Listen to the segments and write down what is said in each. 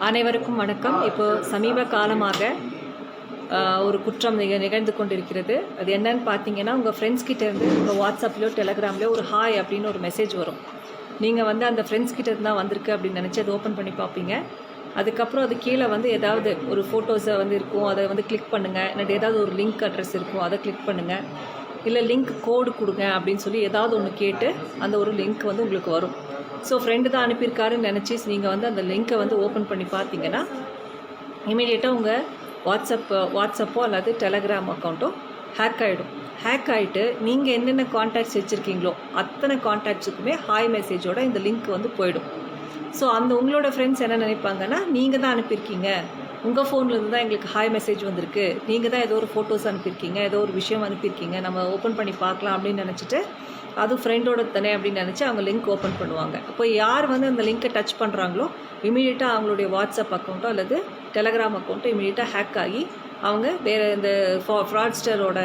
அனைவருக்கும் வணக்கம். இப்போ சமீப காலமாக ஒரு குற்றம் நிகழ்ந்து கொண்டிருக்கிறது. அது என்னன்னு பார்த்தீங்கன்னா, உங்கள் ஃப்ரெண்ட்ஸ் கிட்டேருந்து உங்கள் வாட்ஸ்அப்லையோ டெலகிராம்லையோ ஒரு ஹாய் அப்படின்னு ஒரு மெசேஜ் வரும். நீங்கள் வந்து அந்த ஃப்ரெண்ட்ஸ் கிட்டேருந்து தான் வந்திருக்கு அப்படின்னு நினச்சி அதை ஓப்பன் பண்ணி பார்ப்பீங்க. அதுக்கப்புறம் அது கீழே வந்து ஏதாவது ஒரு ஃபோட்டோஸை வந்து இருக்கும், அதை வந்து கிளிக் பண்ணுங்கள். இல்லாட்டி ஏதாவது ஒரு லிங்க் அட்ரஸ் இருக்கும், அதை கிளிக் பண்ணுங்கள். இல்லை லிங்க் கோடு கொடுங்க அப்படின்னு சொல்லி ஏதாவது ஒன்று கேட்டு அந்த ஒரு லிங்க் வந்து உங்களுக்கு வரும். ஸோ ஃப்ரெண்டு தான் அனுப்பியிருக்காருன்னு நினச்சி நீங்கள் வந்து அந்த லிங்க்கை வந்து ஓப்பன் பண்ணி பார்த்தீங்கன்னா இமீடியட்டாக உங்கள் வாட்ஸ்அப்போ அல்லது டெலகிராம் அக்கௌண்ட்டோ ஹேக் ஆகிடும். ஹேக் ஆகிட்டு நீங்கள் என்னென்ன கான்டாக்ட்ஸ் வச்சுருக்கீங்களோ அத்தனை கான்டாக்ட்ஸுக்குமே ஹாய் மெசேஜோட இந்த லிங்க் வந்து போயிடும். ஸோ அந்த உங்களோட ஃப்ரெண்ட்ஸ் என்ன நினைப்பாங்கன்னா, நீங்கள் தான் அனுப்பியிருக்கீங்க, உங்கள் ஃபோன்லேருந்து தான் எங்களுக்கு ஹாய் மெசேஜ் வந்திருக்கு, நீங்கள் தான் ஏதோ ஒரு ஃபோட்டோஸ் அனுப்பியிருக்கீங்க, ஏதோ ஒரு விஷயம் அனுப்பியிருக்கீங்க, நம்ம ஓப்பன் பண்ணி பார்க்கலாம் அப்படின்னு நினச்சிட்டு அது ஃப்ரெண்டோட தானே அப்படின்னு நினச்சி அவங்க லிங்க் ஓப்பன் பண்ணுவாங்க. அப்போ யார் வந்து அந்த லிங்க்கை டச் பண்ணுறாங்களோ இமீடியட்டாக அவங்களுடைய வாட்ஸ்அப் அக்கௌண்ட்டோ அல்லது டெலகிராம் அக்கௌண்ட்டோ இமீடியட்டாக ஹேக் ஆகி அவங்க வேறு இந்த ஃப்ராட்ஸ்டரோட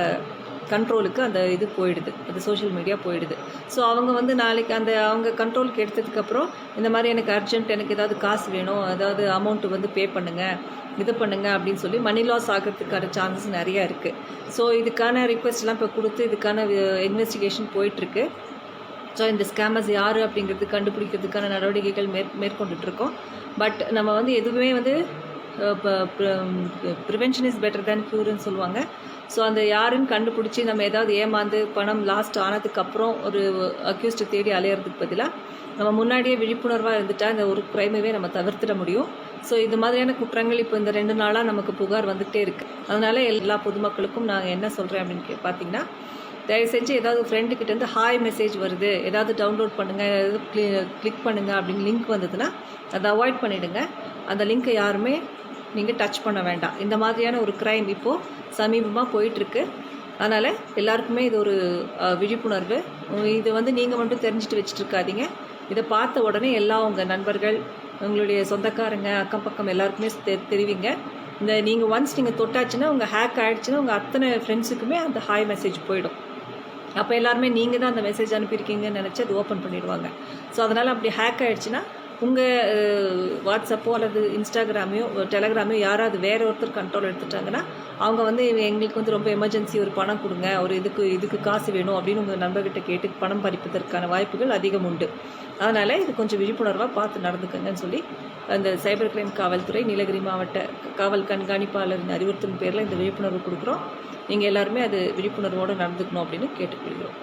கண்ட்ரோலுக்கு அந்த இது போயிடுது, அது சோஷியல் மீடியா போயிடுது. ஸோ அவங்க வந்து நாளைக்கு அந்த அவங்க கண்ட்ரோலுக்கு எடுத்ததுக்கப்புறம் இந்த மாதிரி எனக்கு அர்ஜென்ட், எனக்கு ஏதாவது காசு வேணும், ஏதாவது அமௌண்ட்டு வந்து பே பண்ணுங்கள், இது பண்ணுங்கள் அப்படின்னு சொல்லி மணி லாஸ் ஆகிறதுக்கான சான்சஸ் நிறையா இருக்குது. ஸோ இதுக்கான ரிக்வெஸ்ட்லாம் இப்போ கொடுத்து இதுக்கான இன்வெஸ்டிகேஷன் போயிட்டுருக்கு. ஸோ இந்த ஸ்கேமர்ஸ் யார் அப்படிங்கிறது கண்டுபிடிக்கிறதுக்கான நடவடிக்கைகள் மேற்கொண்டுட்ருக்கோம். பட் நம்ம வந்து எதுவுமே வந்து ப்ரிவென்ஷன் இஸ் பெட்டர் தேன் க்யூர்னு சொல்லுவாங்க. ஸோ அந்த யாருன்னு கண்டுபிடிச்சி நம்ம ஏதாவது ஏமாந்து பணம் லாஸ்ட் ஆனதுக்கப்புறம் ஒரு அக்யூஸ்டு தேடி அலையிறதுக்கு பதிலாக நம்ம முன்னாடியே விழிப்புணர்வாக இருந்துட்டால் இந்த ஒரு க்ரைமைவே நம்ம தவிர்த்திட முடியும். ஸோ இது மாதிரியான குற்றங்கள் இப்போ இந்த 2 நாளாக நமக்கு புகார் வந்துகிட்டே இருக்குது. அதனால் எல்லா பொதுமக்களுக்கும் நான் என்ன சொல்கிறேன் அப்படின்னு பார்த்தீங்கன்னா, தயவு செஞ்சு ஏதாவது ஃப்ரெண்டுக்கிட்டேருந்து ஹாய் மெசேஜ் வருது, ஏதாவது டவுன்லோட் பண்ணுங்கள், ஏதாவது கிளிக் பண்ணுங்கள் அப்படின்னு லிங்க் வந்ததுன்னா அதை அவாய்ட் பண்ணிவிடுங்க. அந்த லிங்க்கை யாருமே நீங்கள் டச் பண்ண வேண்டாம். இந்த மாதிரியான ஒரு க்ரைம் இப்போது சமீபமாக போயிட்டுருக்கு. அதனால் எல்லாருக்குமே இது ஒரு விழிப்புணர்வு. இது வந்து நீங்கள் மட்டும் தெரிஞ்சுட்டு வச்சுட்ருக்காதீங்க. இதை பார்த்த உடனே எல்லா உங்கள் நண்பர்கள், உங்களுடைய சொந்தக்காரங்க, அக்கம் பக்கம் எல்லாருக்குமே தெரிவிங்க. இந்த நீங்கள் ஒன்ஸ் நீங்கள் தொட்டாச்சுன்னா உங்கள் ஹேக் ஆகிடுச்சுன்னா உங்கள் அத்தனை ஃப்ரெண்ட்ஸுக்குமே அந்த ஹாய் மெசேஜ் போயிடும். அப்போ எல்லாருமே நீங்கள் தான் அந்த மெசேஜ் அனுப்பியிருக்கீங்கன்னு நினச்சி அது ஓப்பன் பண்ணிவிடுவாங்க. ஸோ அதனால் அப்படி ஹேக் ஆகிடுச்சுன்னா உங்கள் வாட்ஸ்அப்போ அல்லது இன்ஸ்டாகிராமையோ டெலகிராமையோ யாராவது வேறு ஒருத்தர் கண்ட்ரோல் எடுத்துட்டாங்கன்னா அவங்க வந்து எங்களுக்கு வந்து ரொம்ப எமர்ஜென்சி, ஒரு பணம் கொடுங்க, ஒரு இதுக்கு காசு வேணும் அப்படின்னு உங்கள் நண்பர்கிட்ட கேட்டு பணம் பறிப்பதற்கான வாய்ப்புகள் அதிகம் உண்டு. அதனால் இது கொஞ்சம் விழிப்புணர்வாக பார்த்து நடந்துக்கங்கன்னு சொல்லி அந்த சைபர் கிரைம் காவல்துறை நீலகிரி மாவட்ட காவல் கண்காணிப்பாளரின் அறிவுறுத்தின் பேரில் இந்த விழிப்புணர்வு கொடுக்குறோம். நீங்கள் எல்லாருமே அது விழிப்புணர்வோடு நடந்துக்கணும் அப்படின்னு கேட்டுக்கொள்கிறோம்.